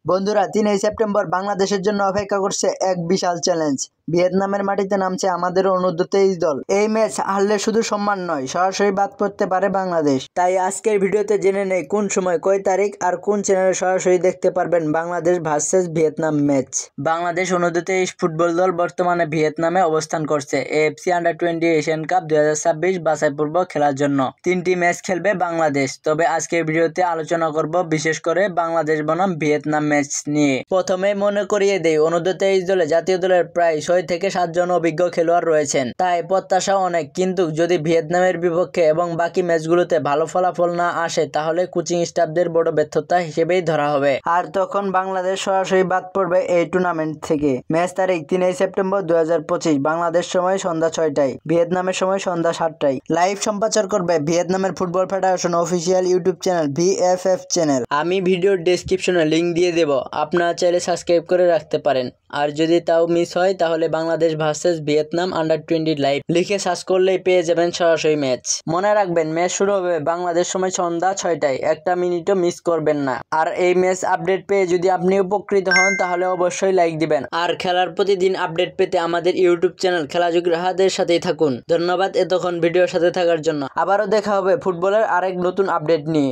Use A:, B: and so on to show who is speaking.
A: বন্ধুরা ৩ই সেপ্টেম্বর বাংলাদেশের জন্য অপেক্ষা করছে এক বিশাল চ্যালেঞ্জ। ভিয়েতনামের মাটিতে নামছে আমাদের অনূর্ধ্ব-23 দল। এই ম্যাচ হারলে শুধু সম্মান নয়, সরাসরি বাদ পড়তে পারে বাংলাদেশ। তাই আজকের ভিডিওতে জেনে নেই কোন সময়, কয় তারিখ আর কোন চ্যানেলে সরাসরি দেখতে পারবেন Bangladesh versus Vietnam match. Bangladesh অনূর্ধ্ব-23 ফুটবল দল বর্তমানে ভিয়েতনামে অবস্থান করছে এএফসি আন্ডার-20 এশিয়ান কাপ 2026 বাছাই পর্ব খেলার জন্য। 3টি ম্যাচ খেলবে বাংলাদেশ। তবে আজকের ভিডিওতে আলোচনা করব বিশেষ করে বাংলাদেশ বনাম ভিয়েতনাম ম্যাচ নিয়ে। প্রথমে মনে করিয়ে দেই, অনূর্ধ্ব-23 দলে জাতীয় দলের প্রায় 6 থেকে 7 জন অভিজ্ঞ খেলোয়াড় রয়েছেন। তাই প্রত্যাশা অনেক, কিন্তু যদি ভিয়েতনামের বিপক্ষে এবং বাকি ম্যাচগুলোতে ভালো ফলাফল না আসে তাহলে কোচিং স্টাফদের বড় ব্যর্থতা হিসেবেই ধরা হবে। আর তখন বাংলাদেশ সরাসরি বাদ পড়বে এই টুর্নামেন্ট থেকে। ম্যাচ তারিখ 3ই সেপ্টেম্বর 2025, বাংলাদেশ সময় সন্ধ্যা 6টায়, ভিয়েতনামের সময় সন্ধ্যা 7টায়। লাইভ সম্প্রচার করবে ভিয়েতনামের football federation official YouTube channel VFF channel. আমি ভিডিওর ডেসক্রিপশনে লিংক দিয়ে দেব, আপনারা চাইলে সাবস্ক্রাইব করে রাখতে পারেন। আর যদি তাও মিস হয় তাহলে Bangladesh versus Vietnam under-20 live লিখে সার্চ করলেই পেয়ে যাবেন সরাসরি ম্যাচ। মনে রাখবেন, ম্যাচ শুরু হবে বাংলাদেশ সময় সন্ধ্যা 6টায়, একটা মিনিটও মিস করবেন না। আর এই ম্যাচ আপডেট পেয়ে যদি আপনি উপকৃত হন তাহলে অবশ্যই লাইক দিবেন। আর খেলার প্রতিদিন আপডেট পেতে আমাদের ইউটিউব চ্যানেল খেলাযোগ্য রাহাদের সাথেই থাকুন। ধন্যবাদ এতক্ষণ ভিডিওর সাথে থাকার জন্য। আবারও দেখা হবে ফুটবলের আরেক নতুন আপডেট নিয়ে।